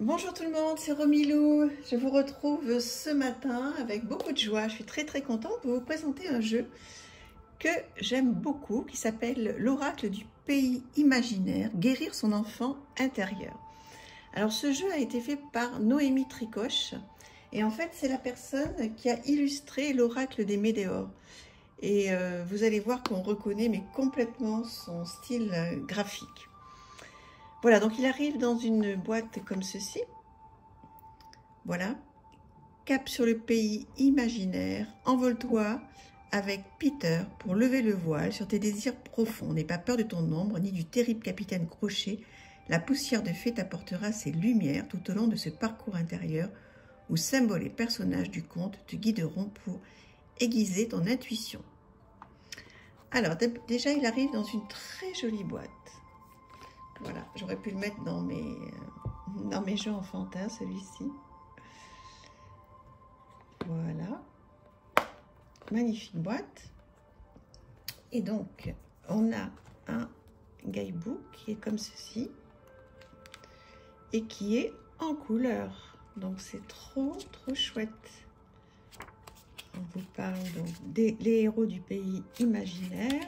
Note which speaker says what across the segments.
Speaker 1: Bonjour tout le monde, c'est Romilou. Je vous retrouve ce matin avec beaucoup de joie. Je suis très contente pour vous présenter un jeu que j'aime beaucoup qui s'appelle l'Oracle du pays imaginaire, guérir son enfant intérieur. Alors ce jeu a été fait par Noémie Tricoche et en fait c'est la personne qui a illustré l'Oracle des Médéors. Et vous allez voir qu'on reconnaît mais complètement son style graphique. Voilà, donc il arrive dans une boîte comme ceci. Voilà. Cap sur le pays imaginaire, envole-toi avec Peter pour lever le voile sur tes désirs profonds. N'aie pas peur de ton ombre, ni du terrible capitaine Crochet. La poussière de fée t'apportera ses lumières tout au long de ce parcours intérieur où symboles et personnages du conte te guideront pour aiguiser ton intuition. Alors, déjà, il arrive dans une très jolie boîte. Voilà, j'aurais pu le mettre dans mes jeux enfantins, celui-ci. Voilà, magnifique boîte. Et donc, on a un guidebook qui est comme ceci et qui est en couleur. Donc, c'est trop chouette. On vous parle donc des héros du pays imaginaire.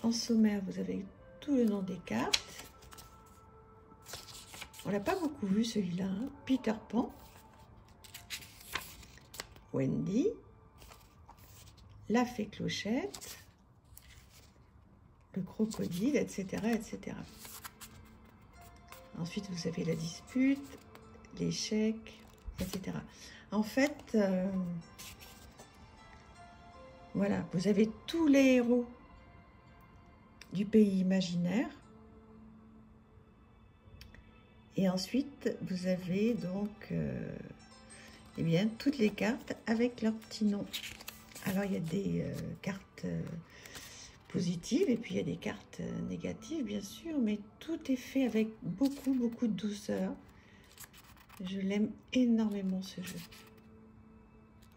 Speaker 1: En sommaire, vous avez tout le nom des cartes. On l'a pas beaucoup vu celui-là, hein. Peter Pan, Wendy, la fée Clochette, le crocodile, etc. Ensuite, vous avez la dispute, l'échec, etc. En fait, voilà, vous avez tous les héros du pays imaginaire. Et ensuite, vous avez donc eh bien, toutes les cartes avec leur petit nom. Alors, il y a des cartes positives et puis il y a des cartes négatives, bien sûr, mais tout est fait avec beaucoup de douceur. Je l'aime énormément, ce jeu.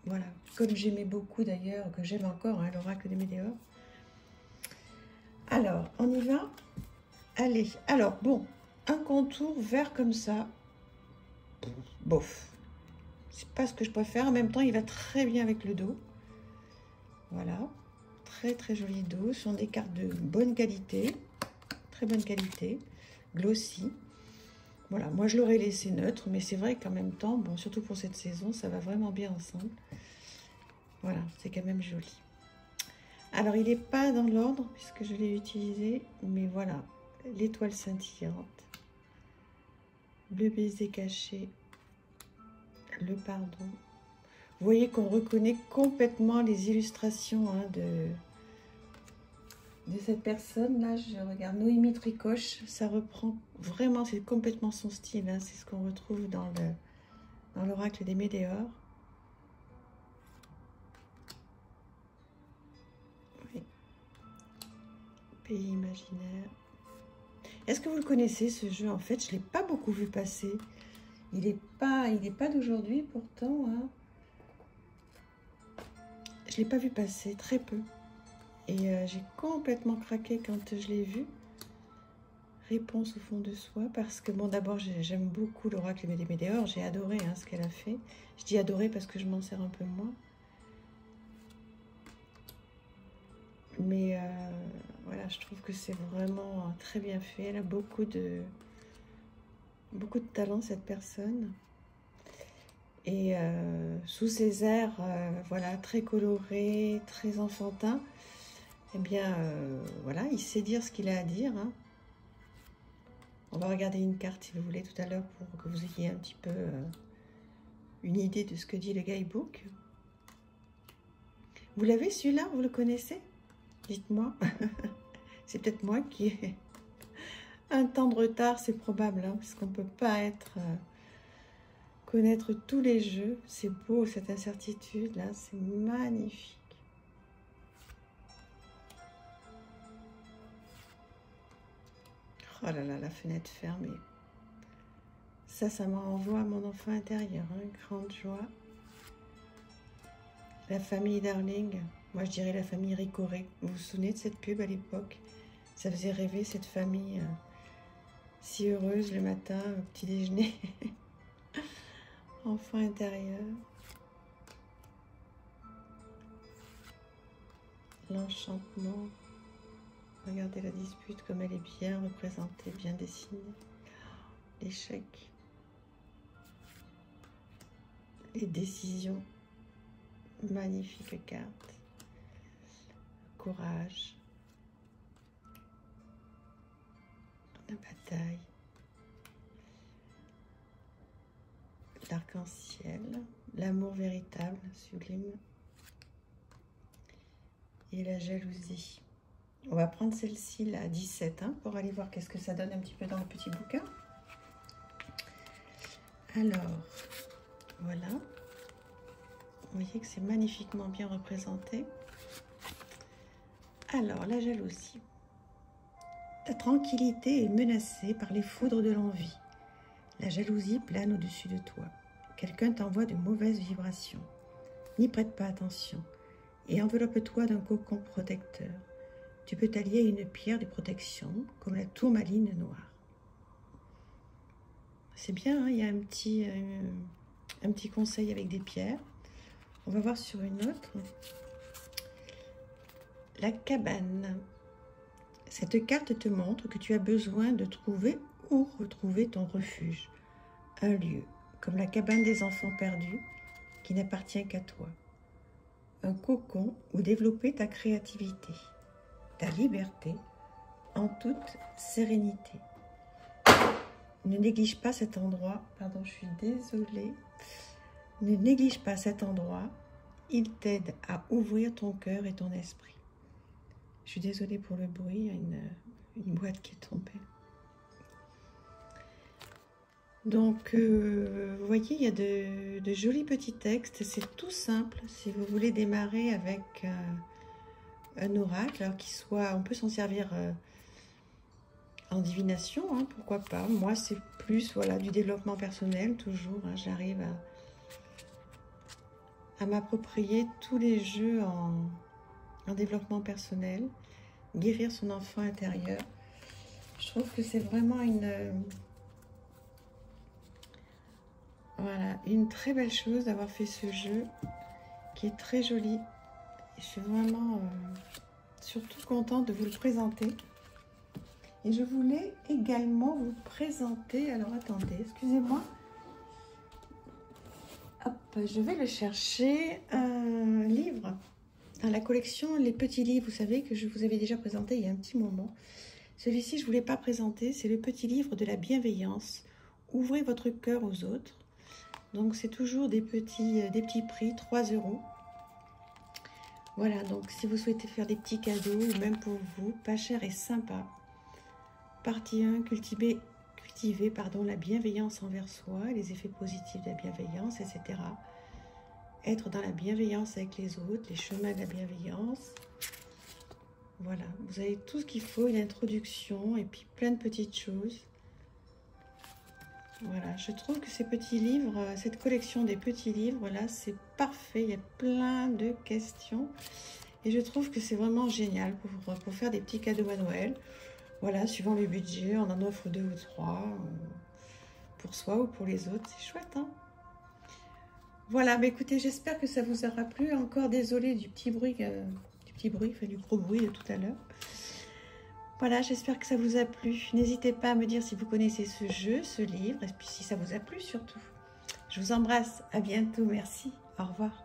Speaker 1: Voilà, comme j'aimais beaucoup d'ailleurs, que j'aime encore, hein, l'Oracle des Médéors. Alors, on y va? Allez, alors, bon, un contour vert comme ça, bof. C'est pas ce que je préfère. En même temps, il va très bien avec le dos. Voilà, très joli dos. Ce sont des cartes de bonne qualité, très bonne qualité, glossy. Voilà, moi je l'aurais laissé neutre, mais c'est vrai qu'en même temps, bon, surtout pour cette saison, ça va vraiment bien ensemble. Voilà, c'est quand même joli. Alors, il n'est pas dans l'ordre puisque je l'ai utilisé, mais voilà, l'étoile scintillante, le baiser caché, le pardon. Vous voyez qu'on reconnaît complètement les illustrations, hein, de cette personne-là. Je regarde Noémie Tricoche, ça reprend vraiment, c'est complètement son style, hein, c'est ce qu'on retrouve dans l'Oracle des Médéors. Oui. Pays imaginaire. Est-ce que vous le connaissez, ce jeu? En fait, je ne l'ai pas beaucoup vu passer. Il n'est pas d'aujourd'hui, pourtant, hein. Je ne l'ai pas vu passer, très peu. Et j'ai complètement craqué quand je l'ai vu. Réponse au fond de soi, parce que, bon, d'abord, j'aime beaucoup l'Oracle des Médéors. J'ai adoré, hein, ce qu'elle a fait. Je dis adoré parce que je m'en sers un peu moins. Mais voilà, je trouve que c'est vraiment très bien fait. Elle a beaucoup de talent, cette personne. Et sous ses airs, voilà, très colorés, très enfantins, eh bien, voilà, il sait dire ce qu'il a à dire, hein. On va regarder une carte, si vous voulez, tout à l'heure, pour que vous ayez un petit peu une idée de ce que dit le guidebook. Vous l'avez, celui-là? Vous le connaissez? Dites-moi. C'est peut-être moi qui ai un temps de retard, c'est probable, hein, parce qu'on ne peut pas connaître tous les jeux. C'est beau, cette incertitude là, c'est magnifique. Oh là là, la fenêtre fermée. Ça m'envoie à mon enfant intérieur, hein, grande joie. La famille Darling, moi je dirais la famille Ricoré. Vous vous souvenez de cette pub à l'époque? Ça faisait rêver, cette famille si heureuse le matin au petit déjeuner. Enfant intérieur. L'enchantement. Regardez la dispute comme elle est bien représentée, bien dessinée. L'échec. Les décisions. Magnifique carte. Courage. La bataille. L'arc-en-ciel. L'amour véritable, sublime. Et la jalousie. On va prendre celle-ci, là, 17, hein, pour aller voir qu'est-ce que ça donne un petit peu dans le petit bouquin. Alors, voilà. Vous voyez que c'est magnifiquement bien représenté. Alors, la jalousie. Ta tranquillité est menacée par les foudres de l'envie. La jalousie plane au-dessus de toi. Quelqu'un t'envoie de mauvaises vibrations. N'y prête pas attention et enveloppe-toi d'un cocon protecteur. Tu peux t'allier à une pierre de protection, comme la tourmaline noire. C'est bien, hein, il y a un petit conseil avec des pierres. On va voir sur une autre. La cabane. Cette carte te montre que tu as besoin de trouver ou retrouver ton refuge. Un lieu, comme la cabane des enfants perdus, qui n'appartient qu'à toi. Un cocon où développer ta créativité, ta liberté, en toute sérénité. Ne néglige pas cet endroit. Pardon, je suis désolée. Ne néglige pas cet endroit. Il t'aide à ouvrir ton cœur et ton esprit. Je suis désolée pour le bruit, il y a une boîte qui est tombée. Donc, vous voyez, il y a de jolis petits textes. C'est tout simple. Si vous voulez démarrer avec un oracle, alors qu'il soit, on peut s'en servir en divination, hein, pourquoi pas. Moi, c'est plus voilà, du développement personnel, toujours. Hein, j'arrive à m'approprier tous les jeux en développement personnel, guérir son enfant intérieur. Je trouve que c'est vraiment une très belle chose d'avoir fait ce jeu qui est très joli. Et je suis vraiment surtout contente de vous le présenter. Et je voulais également vous présenter, alors attendez, excusez-moi. Hop, je vais le chercher, un livre dans la collection Les Petits Livres, vous savez, que je vous avais déjà présenté il y a un petit moment. Celui-ci, je ne voulais pas présenter, c'est le petit livre de la bienveillance. Ouvrez votre cœur aux autres. Donc, c'est toujours des petits prix, 3 €. Voilà, donc si vous souhaitez faire des petits cadeaux, ou même pour vous, pas cher et sympa. Partie 1, cultiver la bienveillance envers soi, les effets positifs de la bienveillance, etc. Être dans la bienveillance avec les autres, les chemins de la bienveillance. Voilà, vous avez tout ce qu'il faut, une introduction et puis plein de petites choses. Voilà, je trouve que ces petits livres, cette collection des petits livres là, c'est parfait. Il y a plein de questions et je trouve que c'est vraiment génial pour faire des petits cadeaux à Noël. Voilà, suivant le budget, on en offre 2 ou 3 pour soi ou pour les autres. C'est chouette, hein? Voilà, bah écoutez, j'espère que ça vous aura plu. Encore désolée du petit bruit, du gros bruit de tout à l'heure. Voilà, j'espère que ça vous a plu. N'hésitez pas à me dire si vous connaissez ce jeu, ce livre, et puis si ça vous a plu surtout. Je vous embrasse, à bientôt, merci, au revoir.